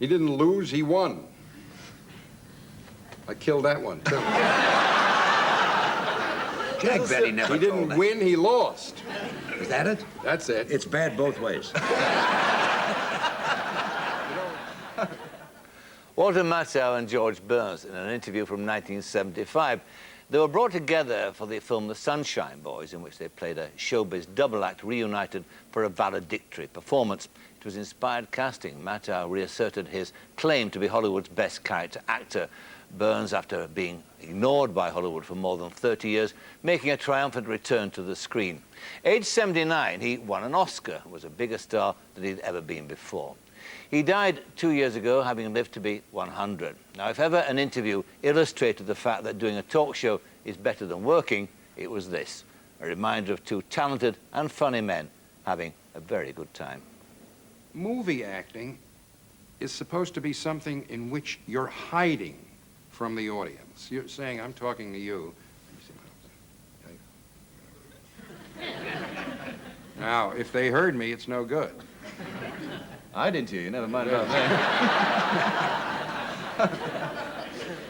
He didn't lose, he won. I killed that one, too. Jack Benny never He didn't win, he lost. Is that it? That's it. It's bad both ways. Walter Matthau and George Burns, in an interview from 1975, they were brought together for the film The Sunshine Boys, in which they played a showbiz double act reunited for a valedictory performance. It was inspired casting. Matthau reasserted his claim to be Hollywood's best character actor. Burns, after being ignored by Hollywood for more than 30 years, making a triumphant return to the screen. Aged 79, he won an Oscar and was a bigger star than he'd ever been before. He died 2 years ago, having lived to be 100. Now, if ever an interview illustrated the fact that doing a talk show is better than working, it was this, a reminder of two talented and funny men having a very good time. Movie acting is supposed to be something in which you're hiding from the audience. You're saying, I'm talking to you. Now, if they heard me, it's no good. I didn't hear you, never mind about that.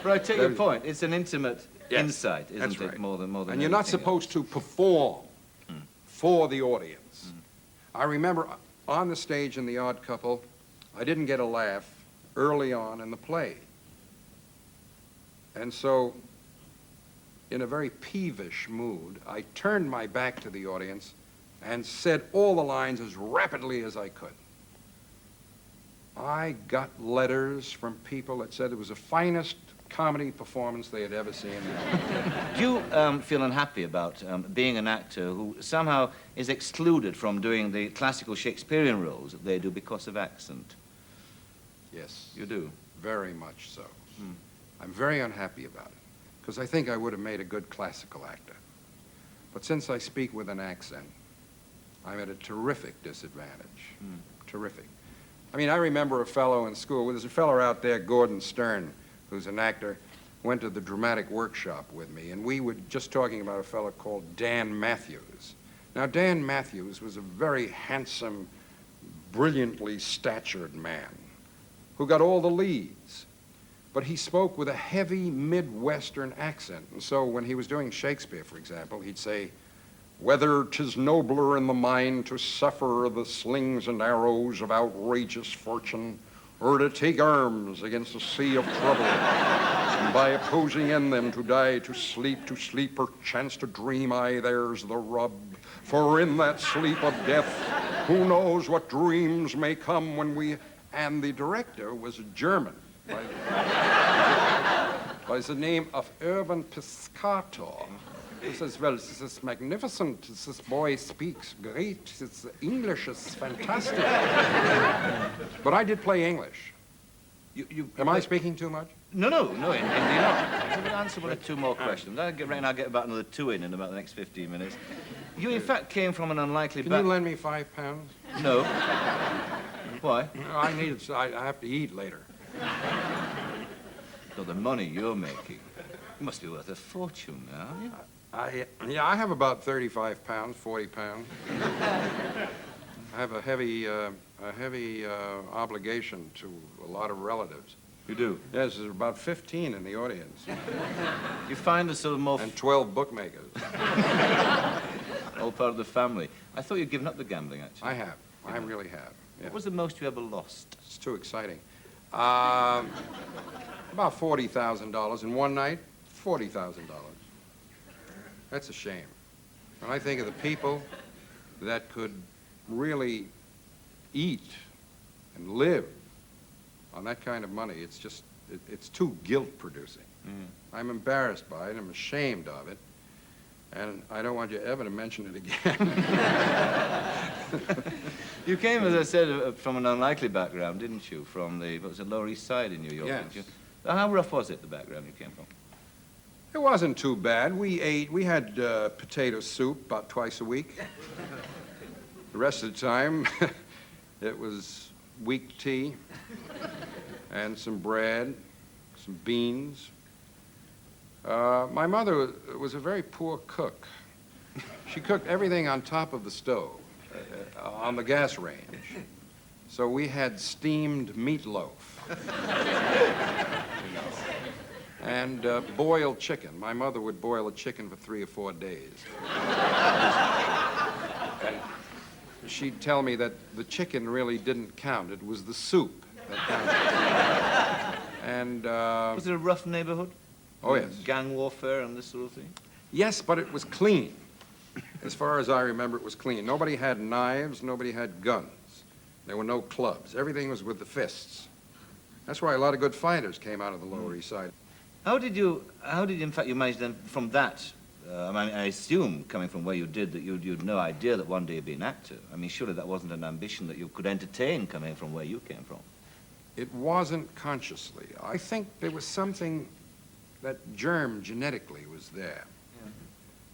But I take your point. It's an intimate insight, isn't it? Right. More than and you're not supposed to perform for the audience. I remember on the stage in The Odd Couple, I didn't get a laugh early on in the play. And so, in a very peevish mood, I turned my back to the audience and said all the lines as rapidly as I could. I got letters from people that said it was the finest comedy performance they had ever seen. Do you feel unhappy about being an actor who somehow is excluded from doing the classical Shakespearean roles that they do because of accent? Yes. You do? Very much so. I'm very unhappy about it, because I think I would have made a good classical actor. But since I speak with an accent, I'm at a terrific disadvantage. Terrific. I mean, I remember a fellow in school, there's a fellow out there, Gordon Stern, who's an actor, went to the dramatic workshop with me, and we were just talking about a fellow called Dan Matthews. Now, Dan Matthews was a very handsome, brilliantly statured man who got all the leads. But he spoke with a heavy Midwestern accent. And so when he was doing Shakespeare, for example, he'd say, "Whether 'tis nobler in the mind to suffer the slings and arrows of outrageous fortune, or to take arms against a sea of trouble, and by opposing in them to die, to sleep perchance to dream, aye, there's the rub. For in that sleep of death, who knows what dreams may come when we..." And the director was a German by the name of Urban Piscator. He says, well, this is magnificent. This boy speaks great. His English is fantastic. But I did play English. Am I speaking too much? No, indeed not. We'll answer one or two more questions. I'll get about another two in about the next 15 minutes. You, in fact, came from an unlikely Can you lend me £5? No. Why? I have to eat later. So the money you're making, you must be worth a fortune now, haven't you? I have about 35 pounds, 40 pounds. I have a heavy obligation to a lot of relatives. You do? Yes, there's about 15 in the audience. You find the sort of more... And 12 bookmakers. All part of the family. I thought you'd given up the gambling, actually. I have. I really have. Yeah. What was the most you ever lost? It's too exciting. About $40,000 in one night. $40,000. That's a shame. When I think of the people that could really eat and live on that kind of money, it's just, it's too guilt-producing. I'm embarrassed by it, I'm ashamed of it, and I don't want you ever to mention it again. You came, as I said, from an unlikely background, didn't you? From the, what was it, Lower East Side in New York, yes. Didn't you? How rough was it, the background you came from? It wasn't too bad. We had potato soup about twice a week. The rest of the time, it was weak tea and some bread, some beans. My mother was a very poor cook. She cooked everything on top of the stove, on the gas range. So we had steamed meatloaf. You know, and boiled chicken. My mother would boil a chicken for 3 or 4 days. And she'd tell me that the chicken really didn't count. It was the soup that counted. And, Was it a rough neighborhood? oh, yes. Gang warfare and this sort of thing? Yes, but it was clean. As far as I remember, it was clean. Nobody had knives, nobody had guns. There were no clubs. Everything was with the fists. That's why a lot of good fighters came out of the Lower East Side. How did in fact, you manage then from that, I assume, coming from where you did, that you'd no idea that one day you'd be an actor. I mean, surely that wasn't an ambition that you could entertain coming from where you came from. It wasn't consciously. I think there was something that germ genetically was there.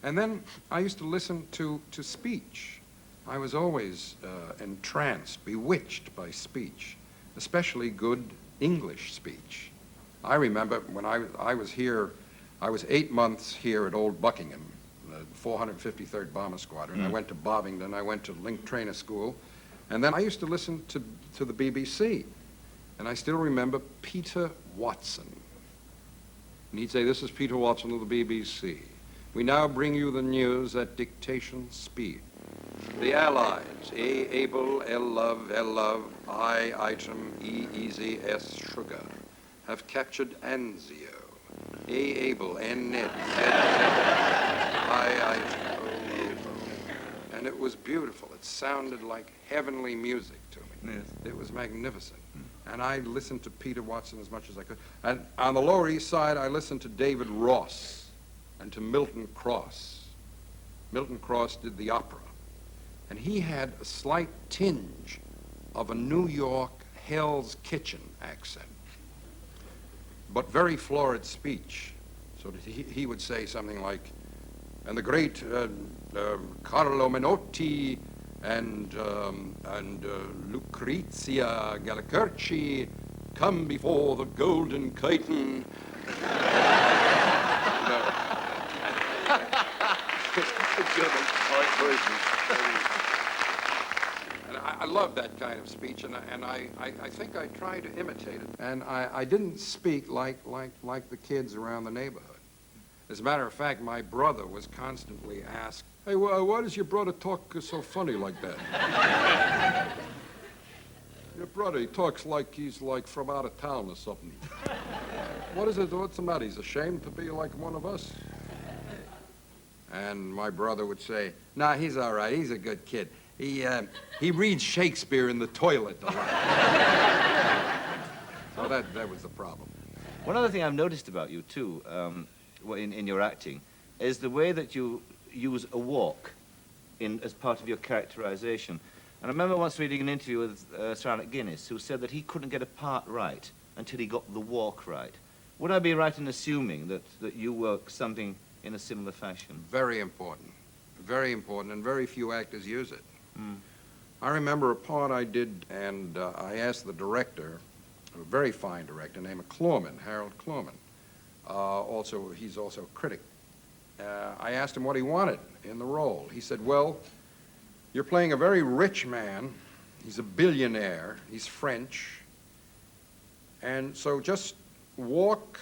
And then I used to listen to speech. I was always entranced, bewitched by speech, especially good English speech. I remember when I was here, I was 8 months here at Old Buckingham, the 453rd Bomber Squadron. I went to Bovingdon, I went to Link Trainer School, and then I used to listen to the BBC. And I still remember Peter Watson. And he'd say, "This is Peter Watson of the BBC. We now bring you the news at dictation speed. The Allies, A, able, L, love, I, item, E, easy, S, sugar, have captured Anzio. A, able, N, net, I, item, O, able." And it was beautiful. It sounded like heavenly music to me. Yes. It was magnificent. And I listened to Peter Watson as much as I could. And on the Lower East Side, I listened to David Ross and to Milton Cross. Milton Cross did the opera. And he had a slight tinge of a New York Hell's Kitchen accent, but very florid speech. So that he would say something like, "And the great Carlo Menotti and Lucrezia Gallicurci come before the golden curtain." And I love that kind of speech, and I think I try to imitate it. And I didn't speak like the kids around the neighborhood. As a matter of fact, my brother was constantly asked, "Hey, why does your brother talk so funny like that?" "Your brother, he talks like he's like from out of town or something." "What is it? What's the matter? He's ashamed to be like one of us?" And my brother would say, "Nah, he's all right. He's a good kid. He reads Shakespeare in the toilet a lot." So that was the problem. One other thing I've noticed about you, too, in your acting, is the way that you use a walk as part of your characterization. And I remember once reading an interview with Sir Alec Guinness, who said that he couldn't get a part right until he got the walk right. Would I be right in assuming that you work something in a similar fashion? Very important, and very few actors use it. I remember a part I did, and I asked the director, a very fine director named Harold Klorman. He's also a critic. I asked him what he wanted in the role. He said, "Well, you're playing a very rich man. He's a billionaire. He's French. And so just walk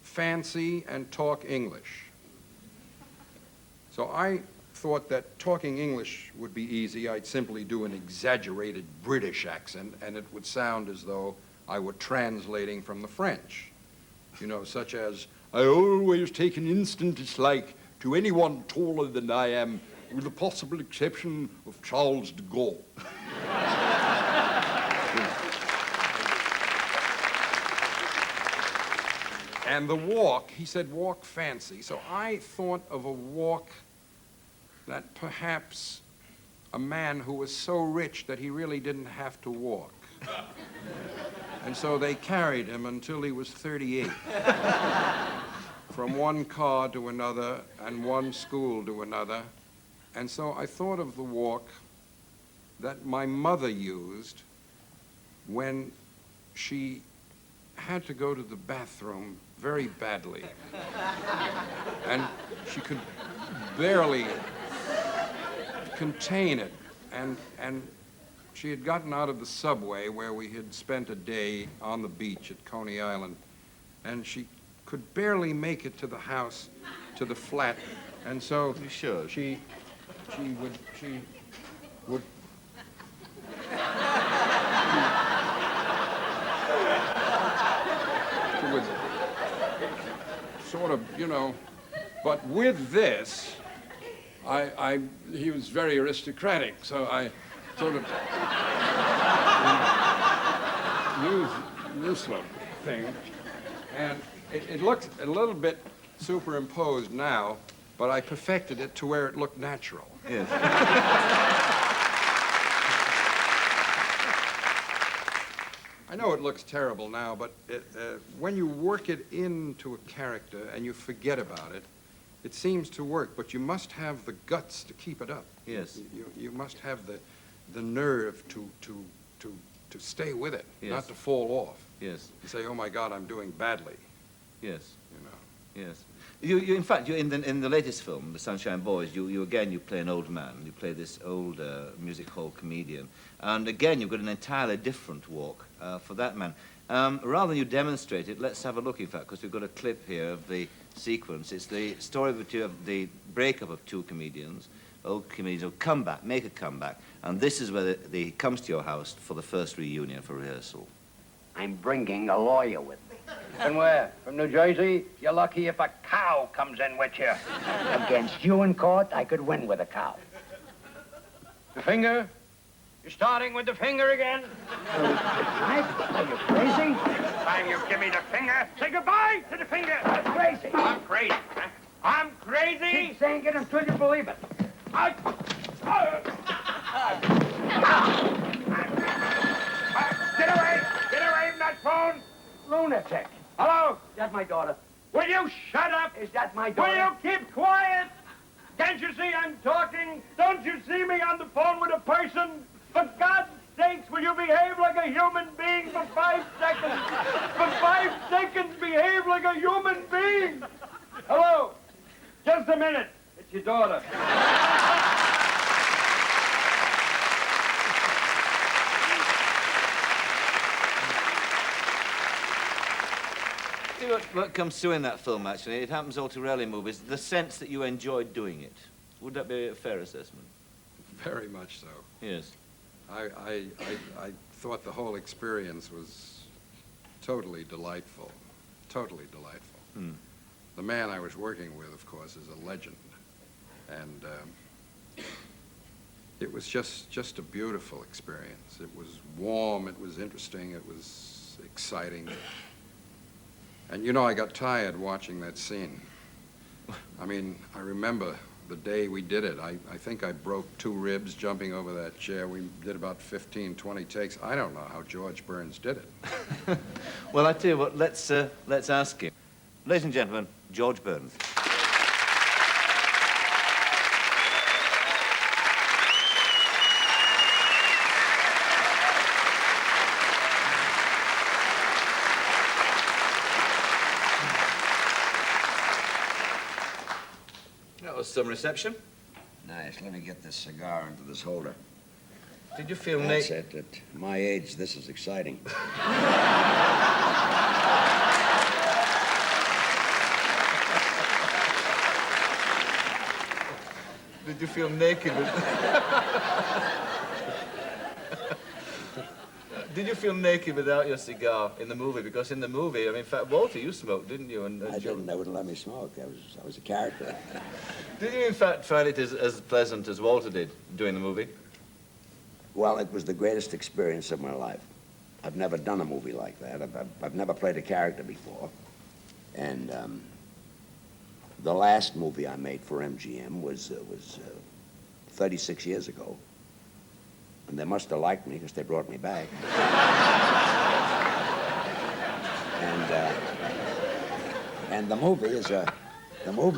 fancy and talk English." So I thought that talking English would be easy. I'd simply do an exaggerated British accent, and it would sound as though I were translating from the French. You know, such as, "I always take an instant dislike to anyone taller than I am, with the possible exception of Charles de Gaulle." And the walk, he said, "Walk fancy." So I thought of a walk that perhaps a man who was so rich that he really didn't have to walk. And so they carried him until he was 38. From one car to another and one school to another. And so I thought of the walk that my mother used when she had to go to the bathroom very badly. And she could barely contain it. And She had gotten out of the subway where we had spent a day on the beach at Coney Island, and she could barely make it to the house, to the flat, and so You sure? she would sort of, you know, but with this, he was very aristocratic, so I sort of used this little thing, and it looked a little bit superimposed now, but I perfected it to where it looked natural. Yes. I know it looks terrible now, but when you work it into a character and you forget about it, it seems to work, but you must have the guts to keep it up. Yes. You must have the nerve to stay with it, Yes. not to fall off. Yes. You say, oh my God, I'm doing badly, Yes. you know. Yes. You in fact, you in the latest film, The Sunshine Boys, you again play an old man. You play this old music hall comedian, and again you've got an entirely different walk for that man. Rather than you demonstrate it, let's have a look. In fact, because we've got a clip here of the sequence. It's the story of the breakup of two comedians. Old comedians who come back, make a comeback, and this is where he comes to your house for the first reunion for rehearsal. I'm bringing a lawyer with me. From where? From New Jersey? You're lucky if a cow comes in with you. Against you in court, I could win with a cow. The finger? You're starting with the finger again? Are you crazy? Time you give me the finger, say goodbye to the finger. I'm crazy. I'm crazy. Huh? I'm crazy? Keep saying it until you believe it. Get away! Get away from that phone! Lunatic. Hello? Is that my daughter? Will you shut up? Is that my daughter? Will you keep quiet? Can't you see I'm talking? Don't you see me on the phone with a person? For God's sakes, will you behave like a human being for 5 seconds? For 5 seconds, behave like a human being! Hello? Just a minute. It's your daughter. See what comes through in that film, actually, it happens all too rarely in movies, the sense that you enjoyed doing it. Would that be a fair assessment? Very much so. Yes. I thought the whole experience was totally delightful. Totally delightful. Hmm. The man I was working with, of course, is a legend. And it was just a beautiful experience. It was warm, it was interesting, it was exciting. And you know, I got tired watching that scene. I mean, I remember the day we did it. I think I broke 2 ribs jumping over that chair. We did about 15, 20 takes. I don't know how George Burns did it. Well, I tell you what, let's ask him. Ladies and gentlemen, George Burns. That was some reception. Nice. Let me get this cigar into this holder. Did you feel That's naked? it. At my age, this is exciting. Did you feel naked? Did you feel naked without your cigar in the movie? Because in the movie, I mean, in fact, Walter, you smoked, didn't you? And I didn't. They wouldn't let me smoke. I was a character. Did you, in fact, find it as pleasant as Walter did doing the movie? Well, it was the greatest experience of my life. I've never done a movie like that. I've never played a character before. And the last movie I made for MGM was 36 years ago. And they must have liked me because they brought me back. And the movie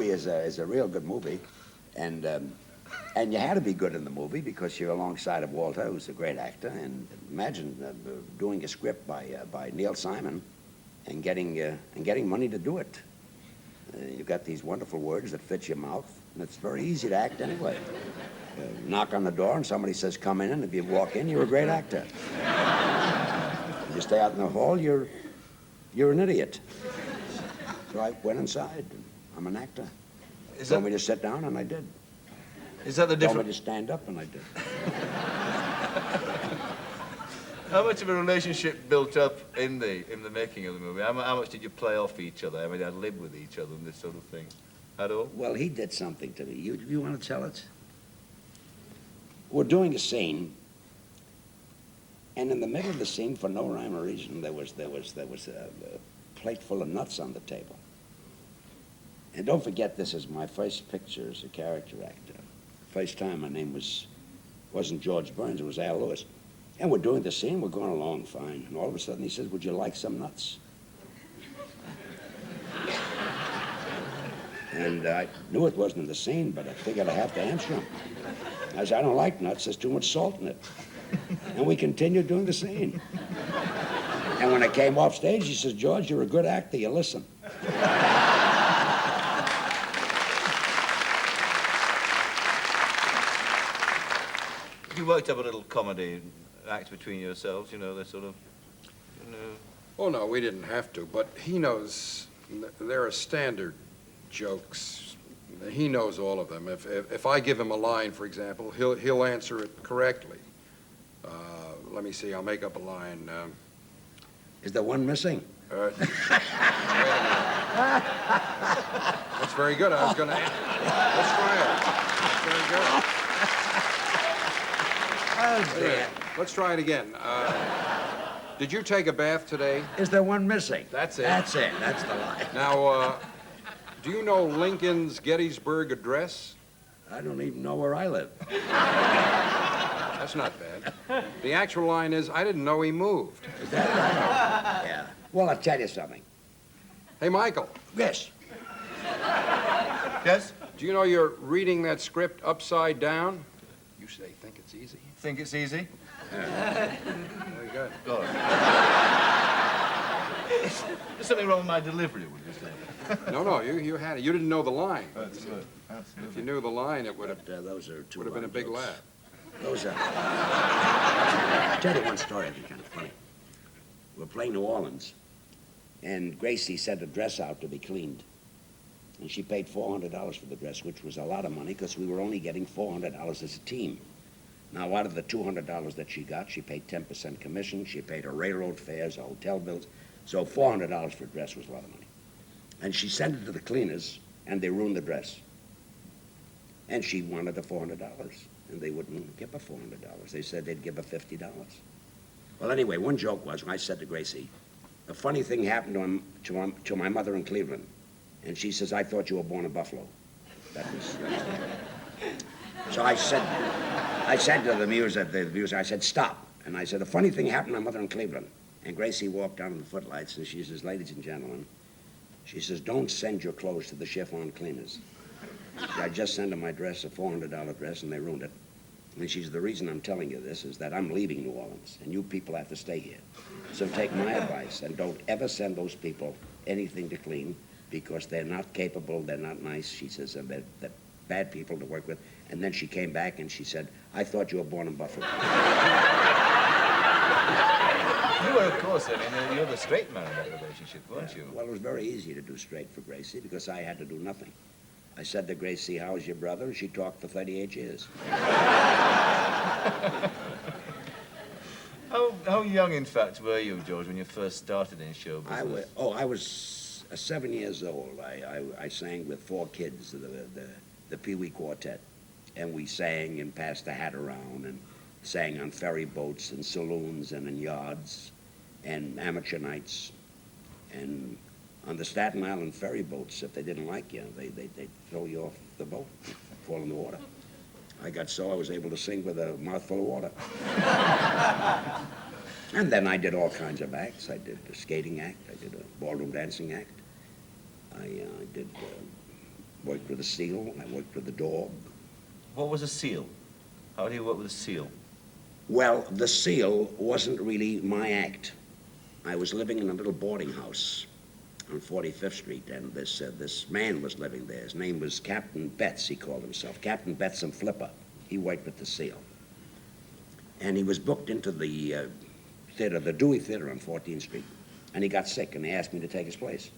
is a real good movie. And you had to be good in the movie because you're alongside of Walter, who's a great actor. And imagine doing a script by Neil Simon and getting money to do it. You've got these wonderful words that fit your mouth, and it's very easy to act anyway. Knock on the door and somebody says, come in, and if you walk in, you're a great actor. If you stay out in the hall, you're an idiot. So I went inside. I'm an actor. Told me to sit down, and I did. Is that the Told difference? me to stand up, and I did. How much of a relationship built up in the making of the movie? How much did you play off each other? I mean, I live with each other and this sort of thing. At all? Well, he did something to me. You want to tell it? We're doing a scene, and in the middle of the scene, for no rhyme or reason, there was a plate full of nuts on the table. And don't forget, this is my first picture as a character actor. First time my name wasn't George Burns, it was Al Lewis. And we're doing the scene, we're going along fine. And all of a sudden he says, would you like some nuts? And I knew it wasn't in the scene, but I figured I have to answer him. I said, I don't like nuts, there's too much salt in it. And we continued doing the scene. And when I came off stage, he says, George, you're a good actor, you listen. You worked up a little comedy act between yourselves, you know, the sort of, you know... Oh, no, we didn't have to, but he knows there are standard jokes. He knows all of them. If I give him a line, for example, he'll answer it correctly. Let me see, I'll make up a line. Is there one missing? Wait a minute. That's very good. I was going to... Let's try it. That's very good. Let's try it again. Did you take a bath today? Is there one missing? That's it. That's it. That's the line. Now, do you know Lincoln's Gettysburg Address? I don't even know where I live. That's not bad. The actual line is, I didn't know he moved. Is that right? Yeah. Well, I'll tell you something. Hey, Michael, Yes. Yes? do you know you're reading that script upside down? You say, think it's easy? Think it's easy? Very good. Good. There's something wrong with my delivery, would you say? No, you had it. You didn't know the line. Absolutely. If you knew the line, it would have Those are two been a big jokes. laugh. Those are... I'll tell you one story, I think, kind of funny. We're playing New Orleans, and Gracie sent a dress out to be cleaned. And she paid $400 for the dress, which was a lot of money because we were only getting $400 as a team. Now, out of the $200 that she got, she paid 10% commission. She paid her railroad fares, her hotel bills. So $400 for a dress was a lot of money. And she sent it to the cleaners, and they ruined the dress. And she wanted the $400, and they wouldn't give her $400. They said they'd give her $50. Well, anyway, one joke was, I said to Gracie, a funny thing happened to my mother in Cleveland. And she says, I thought you were born in Buffalo. That was So I said to the muser, I said, stop. And I said, a funny thing happened to my mother in Cleveland. And Gracie walked down to the footlights, and she says, ladies and gentlemen, she says, don't send your clothes to the chiffon cleaners. I just sent them my dress, a $400 dress, and they ruined it. And she says, the reason I'm telling you this is that I'm leaving New Orleans, and you people have to stay here. So take my advice, and don't ever send those people anything to clean, because they're not capable, they're not nice, she says, and they're bad people to work with. And then she came back and she said, I thought you were born in Buffalo. You were, of course, I mean, you're the straight man in that relationship, weren't you? Well, it was very easy to do straight for Gracie because I had to do nothing. I said to Gracie, how's your brother? And she talked for 38 years. How young, in fact, were you, George, when you first started in show business? I was 7 years old. I sang with 4 kids, the Pee Wee Quartet. And we sang and passed the hat around and sang on ferry boats and saloons and in yards and amateur nights. And on the Staten Island ferry boats, if they didn't like you, they'd throw you off the boat, fall in the water. I was able to sing with a mouthful of water. And then I did all kinds of acts. I did a skating act. I did a ballroom dancing act. I worked with a seal. I worked with a dog. What was a seal? How do you work with a seal? Well, the seal wasn't really my act. I was living in a little boarding house on 45th Street, and this man was living there. His name was Captain Betts, he called himself. Captain Betts and Flipper. He worked with the Seal. And he was booked into the theater, the Dewey Theater on 14th Street. And he got sick, and they asked me to take his place.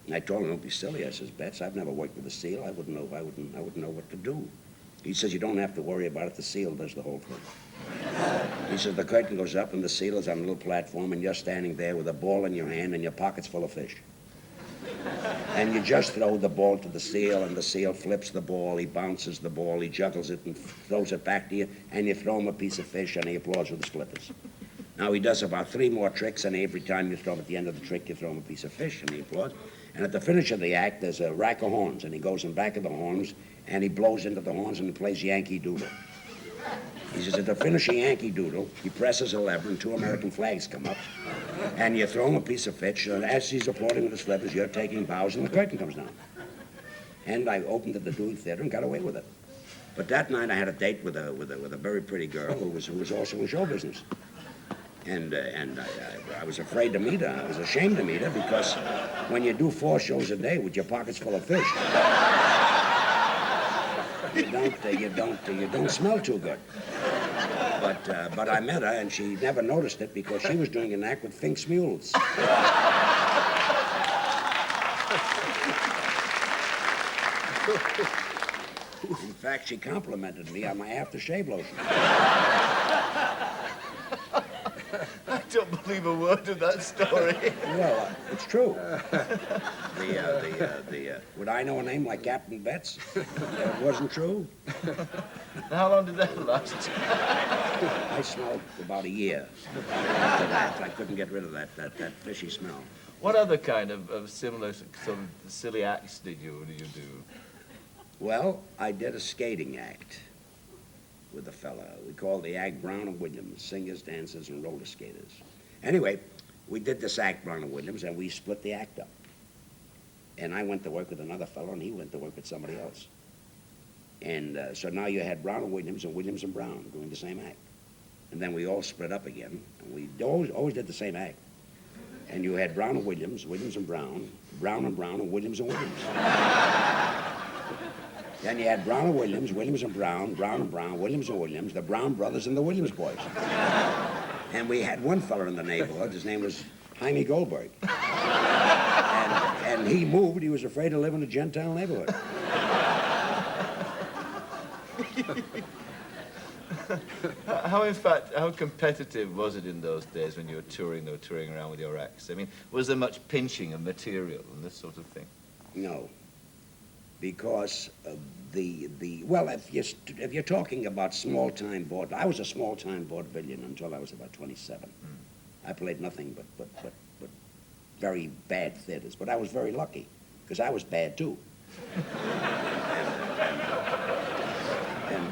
And I told him, don't be silly. I says, Betts, I've never worked with the Seal. I wouldn't know what to do. He says, you don't have to worry about it. The Seal does the whole thing. He says, the curtain goes up, and the Seal is on a little platform, and you're standing there with a ball in your hand and your pockets full of fish. And you just throw the ball to the Seal, and the Seal flips the ball, he bounces the ball, he juggles it and throws it back to you, and you throw him a piece of fish, and he applauds with his flippers. Now, he does about 3 more tricks, and every time you throw him at the end of the trick, you throw him a piece of fish, and he applauds. And at the finish of the act, there's a rack of horns, and he goes in back of the horns, and he blows into the horns, and he plays Yankee Doodle. He says, at the finish of Yankee Doodle, he presses a lever, and 2 American flags come up, and you throw him a piece of fish, and as he's applauding with his flippers, you're taking bows, and the curtain comes down. And I opened at the Dewey Theater and got away with it. But that night, I had a date with a very pretty girl who was also in show business. And I was afraid to meet her. I was ashamed to meet her because when you do 4 shows a day with your pockets full of fish, you don't smell too good. But I met her, and she never noticed it because she was doing an act with Fink's Mules. In fact, she complimented me on my aftershave lotion. I don't believe a word of that story. Well, it's true. Would I know a name like Captain Betts? It wasn't true. How long did that last? I smelled about a year. After that, I couldn't get rid of that fishy smell. What other kind of similar sort of silly acts did you do? Well, I did a skating act with a fella. We called the act Brown and Williams, singers, dancers, and roller skaters. Anyway, we did this act, Brown and Williams, and we split the act up. And I went to work with another fellow, and he went to work with somebody else. And so now you had Brown and Williams and Brown doing the same act. And then we all split up again, and we always did the same act. And you had Brown and Williams, Williams and Brown, Brown and Brown, and Williams and Williams. Then you had Brown and Williams, Williams and Brown, Brown and Brown, Williams and Williams, the Brown brothers and the Williams boys. And we had one fella in the neighborhood, his name was Jaime Goldberg. And he moved, he was afraid to live in a Gentile neighborhood. How competitive was it in those days when you were touring around with your acts? I mean, was there much pinching of material and this sort of thing? No. Because well, if you're talking about small-time vaudeville, I was a small-time vaudevillian until I was about 27. I played nothing but very bad theaters, but I was very lucky because I was bad too. And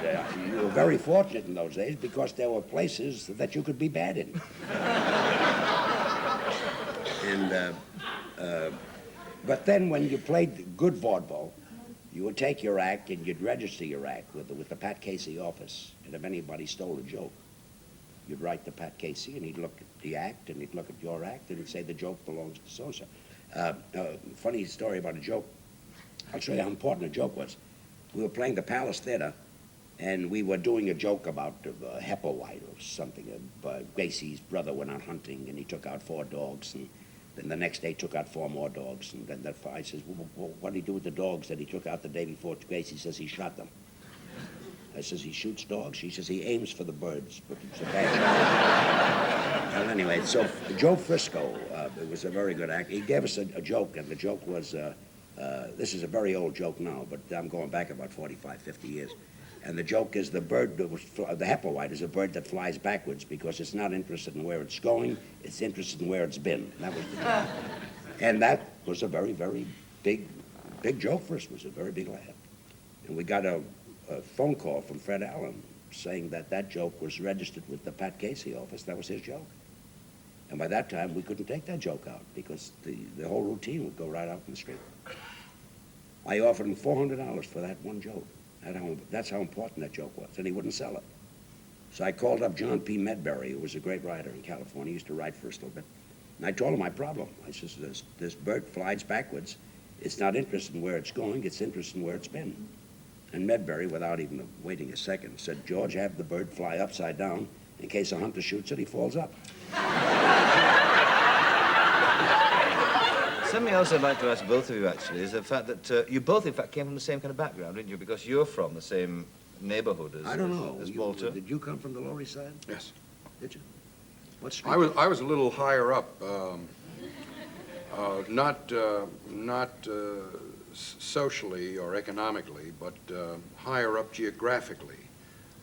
you were very fortunate in those days because there were places that you could be bad in. But then when you played good vaudeville, you would take your act and you'd register your act with the Pat Casey office. And if anybody stole a joke, you'd write to Pat Casey and he'd look at the act and he'd look at your act and he'd say the joke belongs to so-and-so. Funny story about a joke. I'll show you how important a joke was. We were playing the Palace Theater and we were doing a joke about Hepplewhite or something. Gracie's brother went out hunting and he took out 4 dogs and then the next day took out 4 more dogs. And then I says, well, what did he do with the dogs that he took out the day before? Gracie says he shot them. I says, he shoots dogs? She says, he aims for the birds, but it's a bad shot. Well, anyway, so Joe Frisco, it was a very good act. He gave us a joke, and the joke was, this is a very old joke now, but I'm going back about 45, 50 years. And the joke is the Hepplewhite is a bird that flies backwards because it's not interested in where it's going, it's interested in where it's been. That was the joke. And that was a very, very big joke for us. It was a very big laugh. And we got a phone call from Fred Allen saying that joke was registered with the Pat Casey office. That was his joke. And by that time, we couldn't take that joke out because the whole routine would go right out in the street. I offered him $400 for that one joke. That's how important that joke was, and he wouldn't sell it. So I called up John P. Medbury, who was a great writer in California. He used to write for us a little bit. And I told him my problem. I said, this bird flies backwards. It's not interested in where it's going. It's interested in where it's been. And Medbury, without even waiting a second, said, George, have the bird fly upside down. In case a hunter shoots it, he falls up. Something else I'd like to ask both of you, actually, is the fact that you both, in fact, came from the same kind of background, didn't you? Because you're from the same neighborhood as, I don't know. as Walter. Did you come from the Lower East Side? Yes. Did you? What street? I was a little higher up, not socially or economically, but higher up geographically.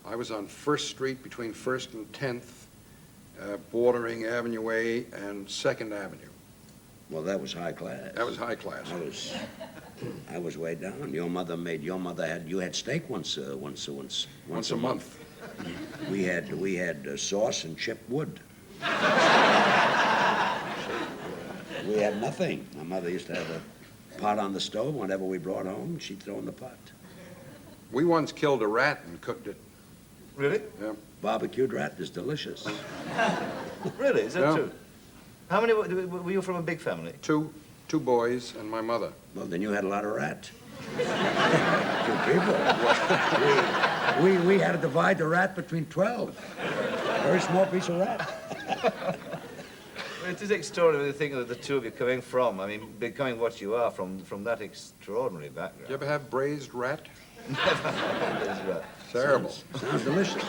I was on 1st Street between 1st and 10th, bordering Avenue A and 2nd Avenue. Well, that was high class. That was high class. I was way down. You had steak once a month. We had sauce and chipped wood. We had nothing. My mother used to have a pot on the stove. Whenever we brought home, she'd throw in the pot. We once killed a rat and cooked it. Really? Yeah. Barbecued rat is delicious. Really? Is that Yeah. true? How many were you from a big family? Two boys and my mother. Well, then you had a lot of rat. 2 people. We had to divide the rat between 12. Very small piece of rat. Well, it is extraordinary to think of the two of you coming from, I mean, becoming what you are from that extraordinary background. You ever have braised rat? Right. Terrible. Sounds delicious.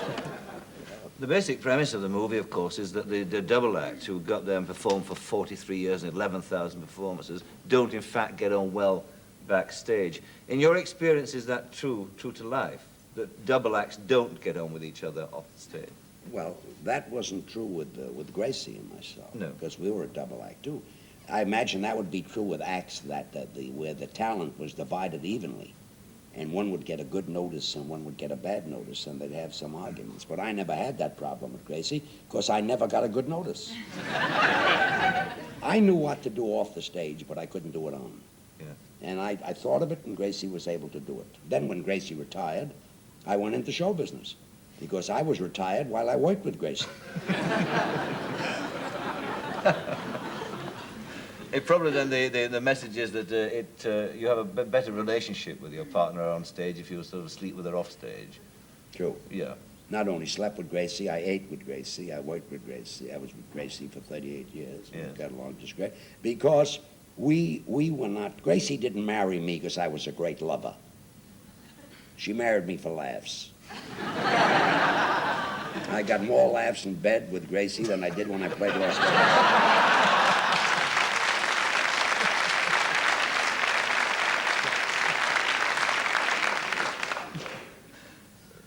The basic premise of the movie, of course, is that the double act who got there and performed for 43 years and 11,000 performances don't, in fact, get on well backstage. In your experience, is that true to life? That double acts don't get on with each other off the stage? Well, that wasn't true with Gracie and myself. No. Because we were a double act, too. I imagine that would be true with acts where the talent was divided evenly. And one would get a good notice and one would get a bad notice, and they'd have some arguments. But I never had that problem with Gracie, because I never got a good notice. I knew what to do off the stage, but I couldn't do it on. Yeah. And I thought of it, and Gracie was able to do it. Then when Gracie retired, I went into show business, because I was retired while I worked with Gracie. It probably then the message is that you have a better relationship with your partner on stage if you sort of sleep with her off stage. True. Yeah. Not only slept with Gracie, I ate with Gracie, I worked with Gracie. I was with Gracie for 38 years. Yes. Got along just great. Because we were not, Gracie didn't marry me because I was a great lover. She married me for laughs. I got more laughs in bed with Gracie than I did when I played Lost Boys.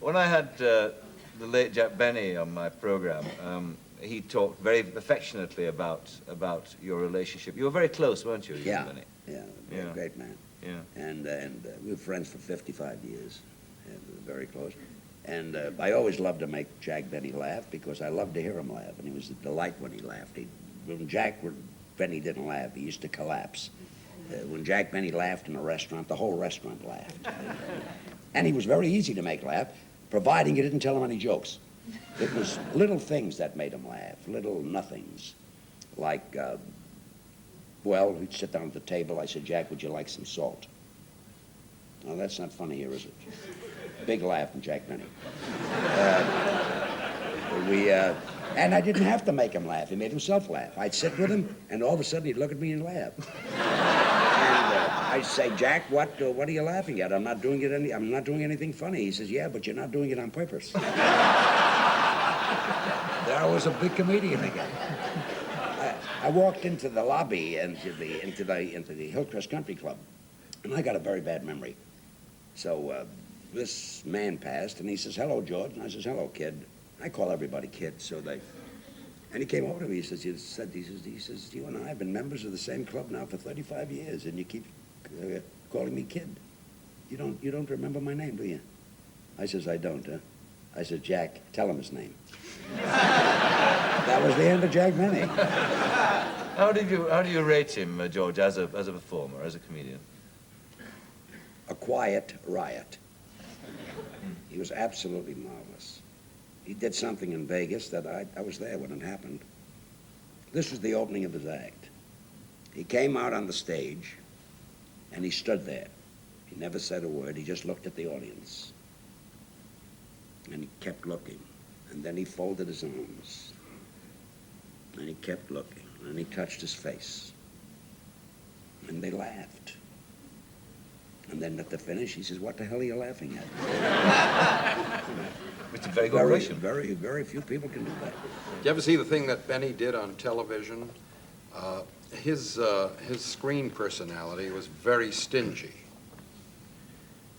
When I had the late Jack Benny on my program, he talked very affectionately about your relationship. You were very close, weren't you, Yeah, Benny? yeah, Yeah. great man. Yeah. And we were friends for 55 years, and we were very close. And I always loved to make Jack Benny laugh because I loved to hear him laugh, and he was a delight when he laughed. When Benny didn't laugh, he used to collapse. When Jack Benny laughed in a restaurant, the whole restaurant laughed. And he was very easy to make laugh, providing you didn't tell him any jokes. It was little things that made him laugh, little nothings. Like, well, we'd sit down at the table. I said, Jack, would you like some salt? No, that's not funny here, is it? Big laugh from Jack Benny. And I didn't have to make him laugh. He made himself laugh. I'd sit with him, and all of a sudden he'd look at me and laugh. I'd say, Jack, what are you laughing at? I'm not doing anything funny. He says, yeah, but you're not doing it on purpose. There was a big comedian again. I walked into the lobby into the Hillcrest Country Club, and I got a very bad memory. So this man passed, and he says, hello, George. And I says, hello, kid. I call everybody kid, and he came over to me. He says, you and I have been members of the same club now for 35 years, and you keep calling me kid. You don't remember my name, do you? I says, I don't, huh? I said, Jack, tell him his name. That was the end of Jack Benny. How do you rate him, George, as a performer, as a comedian? A quiet riot. He was absolutely marvelous. He did something in Vegas that I was there when it happened. This was the opening of his act. He came out on the stage, and he stood there. He never said a word. He just looked at the audience. And he kept looking. And then he folded his arms. And he kept looking. And he touched his face. And they laughed. And then at the finish, he says, "What the hell are you laughing at?" It's a very good question. Very few people can do that. Did you ever see the thing that Benny did on television? His screen personality was very stingy.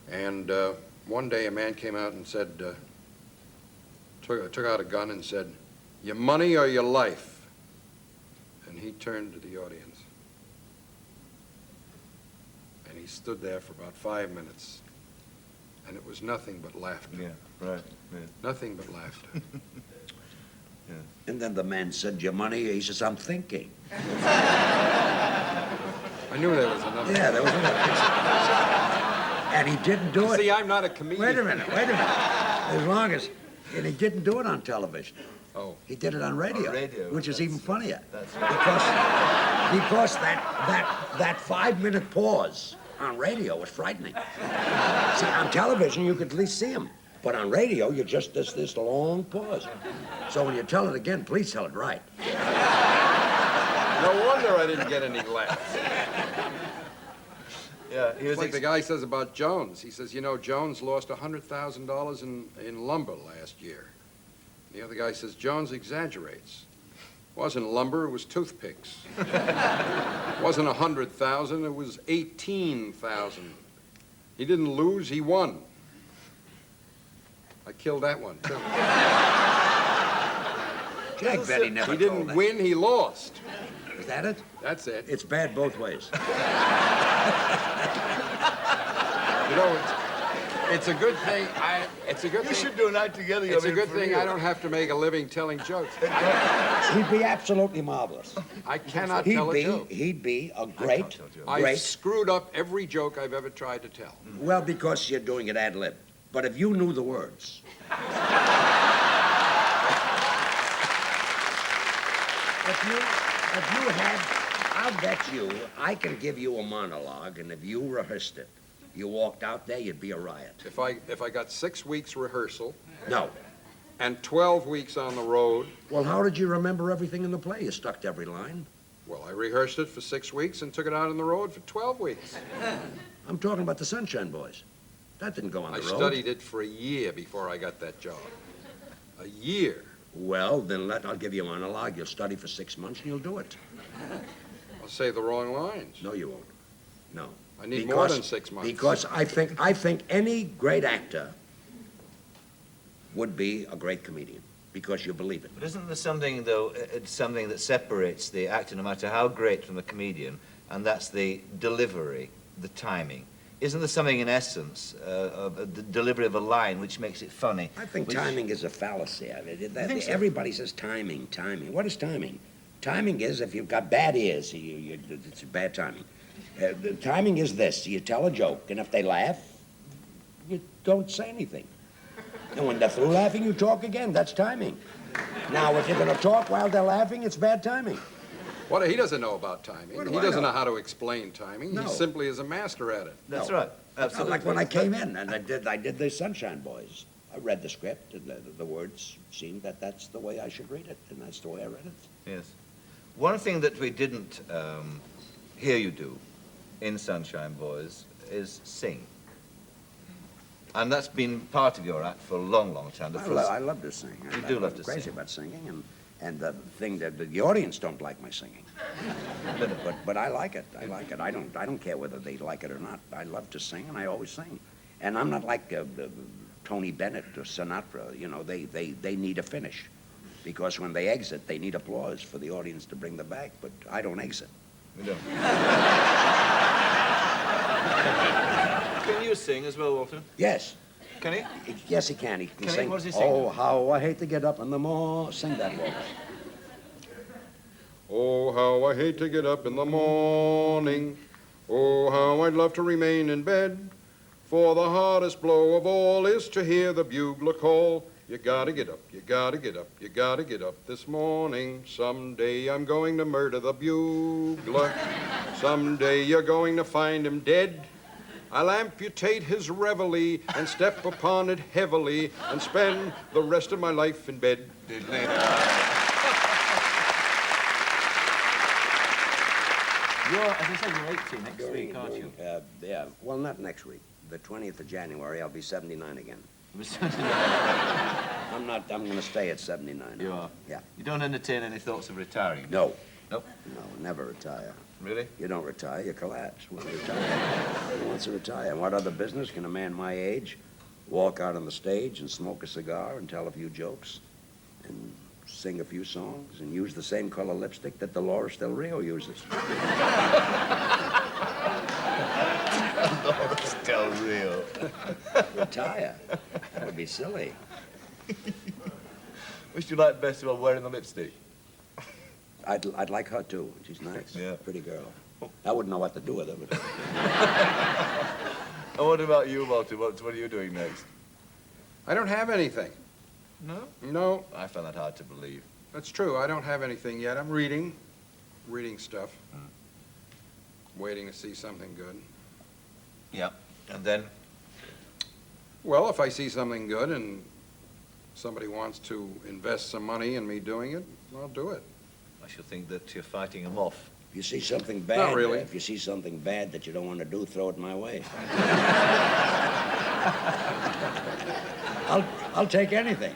And one day a man came out and said, took out a gun and said, "Your money or your life?" And he turned to the audience. And he stood there for about 5 minutes. And it was nothing but laughter. Yeah, right. Yeah. Nothing but laughter. Yeah. And then the man said, "Your money?" He says, "I'm thinking." I knew there was another. Yeah, there was another. And he didn't do it. See, I'm not a comedian. Wait a minute. As long as... And he didn't do it on television. Oh. He did it on radio. On radio, which is even funnier. That's Because that 5-minute pause on radio was frightening. See, on television, you could at least see him. But on radio, you just, there's this long pause. So when you tell it again, please tell it right. No wonder I didn't get any laughs. Yeah, he was It's like the guy says about Jones. He says, you know, Jones lost $100,000 in lumber last year. The other guy says, Jones exaggerates. It wasn't lumber, it was toothpicks. It wasn't 100,000, it was 18,000. He didn't lose, he won. I killed that one, too. Jack Benny never He told didn't that. win, he lost. Is that it? That's it. It's bad both ways. You know, it's a good thing. It's a good You thing. should do a night together. It's a good thing I don't have to make a living telling jokes. He'd be absolutely marvelous. I cannot tell a joke. He'd be a great, I've great... screwed up every joke I've ever tried to tell. Well, because you're doing it ad lib. But if you knew the words... If you had... I'll bet you, I can give you a monologue, and if you rehearsed it, you walked out there, you'd be a riot. If I got 6 weeks rehearsal No. and 12 weeks on the road, Well, how did you remember everything in the play? You stuck to every line. well, I rehearsed it for 6 weeks and took it out on the road for 12 weeks. I'm talking about the Sunshine Boys. That didn't go on I the road. studied it for a year before I got that job. A year. Well, then I'll give you a monologue. You'll study for 6 months and you'll do it. I'll say the wrong lines. No, you won't. No. I need more than 6 months. Because I think any great actor would be a great comedian because you believe it. But isn't there something, though, it's something that separates the actor, no matter how great, from the comedian, and that's the delivery, the timing? Isn't there something, in essence, of the delivery of a line which makes it funny? I think timing is a fallacy. I mean, think so? everybody says timing. What is timing? Timing is if you've got bad ears, it's bad timing. The timing is this. You tell a joke, and if they laugh, you don't say anything. And when they're through laughing, you talk again. That's timing. Now, if you're going to talk while they're laughing, it's bad timing. What? He doesn't know about timing. What do He I doesn't know? know how to explain timing. No. He simply is a master at it. That's No. right. Absolutely. Like when I came in and I did the Sunshine Boys. I read the script, and the words seemed that that's the way I should read it, and that's the way I read it. Yes. One thing that we didn't hear you do in Sunshine Boys is sing. And that's been part of your act for a long, long time. I love to sing. You do love to crazy sing. about singing, and the thing that the audience don't like my singing, but I like it. I like it. I don't care whether they like it or not. I love to sing, and I always sing. And I'm not like Tony Bennett or Sinatra. You know, they need a finish, because when they exit, they need applause for the audience to bring them back. But I don't exit. We don't. Can you sing as well, Walter? Yes. Can he? Yes, he can. He can Can he? sing. What does he sing? Oh, how I hate to get up in the morning. Sing that, Walter. Oh, how I hate to get up in the morning. Oh, how I'd love to remain in bed. For the hardest blow of all is to hear the bugler call. You gotta get up, you gotta get up, you gotta get up this morning. Someday I'm going to murder the bugler. Someday you're going to find him dead. I'll amputate his reveille and step upon it heavily and spend the rest of my life in bed. You're, as I said, you're 80 next week, aren't you? Yeah. Well, not next week. The 20th of January, I'll be 79 again. I'm going to stay at 79. You are? Yeah. You don't entertain any thoughts of retiring? No. Nope. No, never retire. Really? You don't retire, you collapse. Who wants to retire? And what other business can a man my age walk out on the stage and smoke a cigar and tell a few jokes and sing a few songs and use the same color lipstick that Dolores Del Rio uses? Dolores Del Rio. Retire? That would be silly. Which do you like best about wearing the lipstick? I'd like her, too. She's nice. Yeah. Pretty girl. I wouldn't know what to do with her, but... And what about you, Walter? What are you doing next? I don't have anything. No? No, I find that hard to believe. that's true. I don't have anything yet. I'm reading stuff. Waiting to see something good. Yeah. And then? Well, if I see something good and somebody wants to invest some money in me doing it, I'll do it. I shall think that you're fighting them off. If you see something bad... Not really. If you see something bad that you don't want to do, throw it my way. I'll take anything.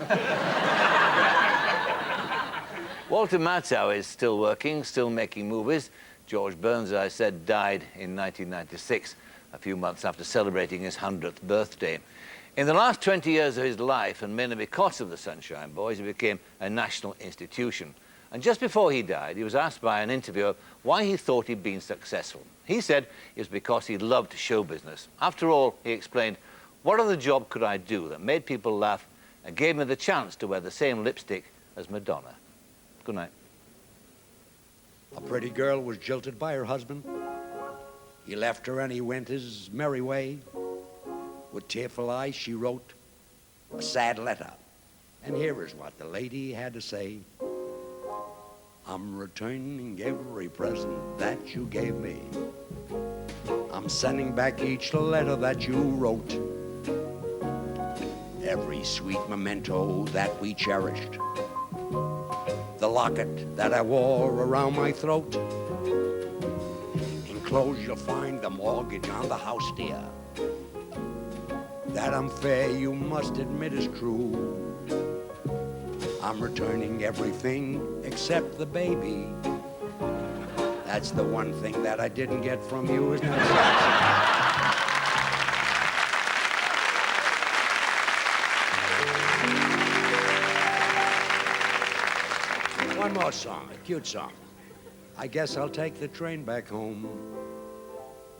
Walter Matthau is still working, still making movies. George Burns, as I said, died in 1996, a few months after celebrating his 100th birthday. In the last 20 years of his life, and mainly because of the Sunshine Boys, he became a national institution. And just before he died, he was asked by an interviewer why he thought he'd been successful. He said it was because he loved show business. After all, he explained, what other job could I do that made people laugh and gave me the chance to wear the same lipstick as Madonna? Good night. A pretty girl was jilted by her husband. He left her and he went his merry way. With tearful eyes, she wrote a sad letter. And here is what the lady had to say. I'm returning every present that you gave me. I'm sending back each letter that you wrote. Every sweet memento that we cherished. The locket that I wore around my throat. Enclosed you'll find the mortgage on the house, dear. That unfair you must admit is true. I'm returning everything except the baby. That's the one thing that I didn't get from you, isn't it? One more song, a cute song. I guess I'll take the train back home.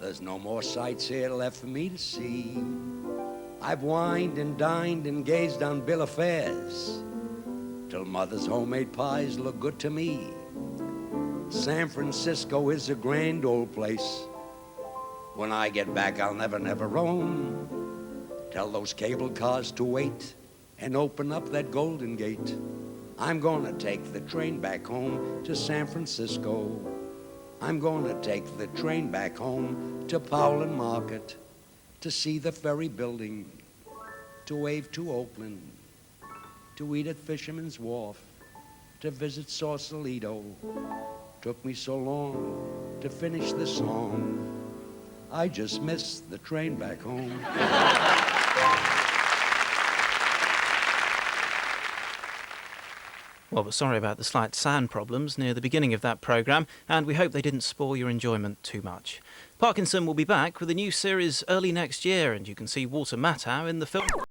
There's no more sights here left for me to see. I've wined and dined and gazed on bill of fares till mother's homemade pies look good to me. San Francisco is a grand old place. When I get back, I'll never, never roam. Tell those cable cars to wait and open up that Golden Gate. I'm gonna take the train back home to San Francisco. I'm gonna take the train back home to Powell Market to see the ferry building, to wave to Oakland, to eat at Fisherman's Wharf, to visit Sausalito. Took me so long to finish the song. I just missed the train back home. Well, we're sorry about the slight sound problems near the beginning of that programme, and we hope they didn't spoil your enjoyment too much. Parkinson will be back with a new series early next year, and you can see Walter Matthau in the film.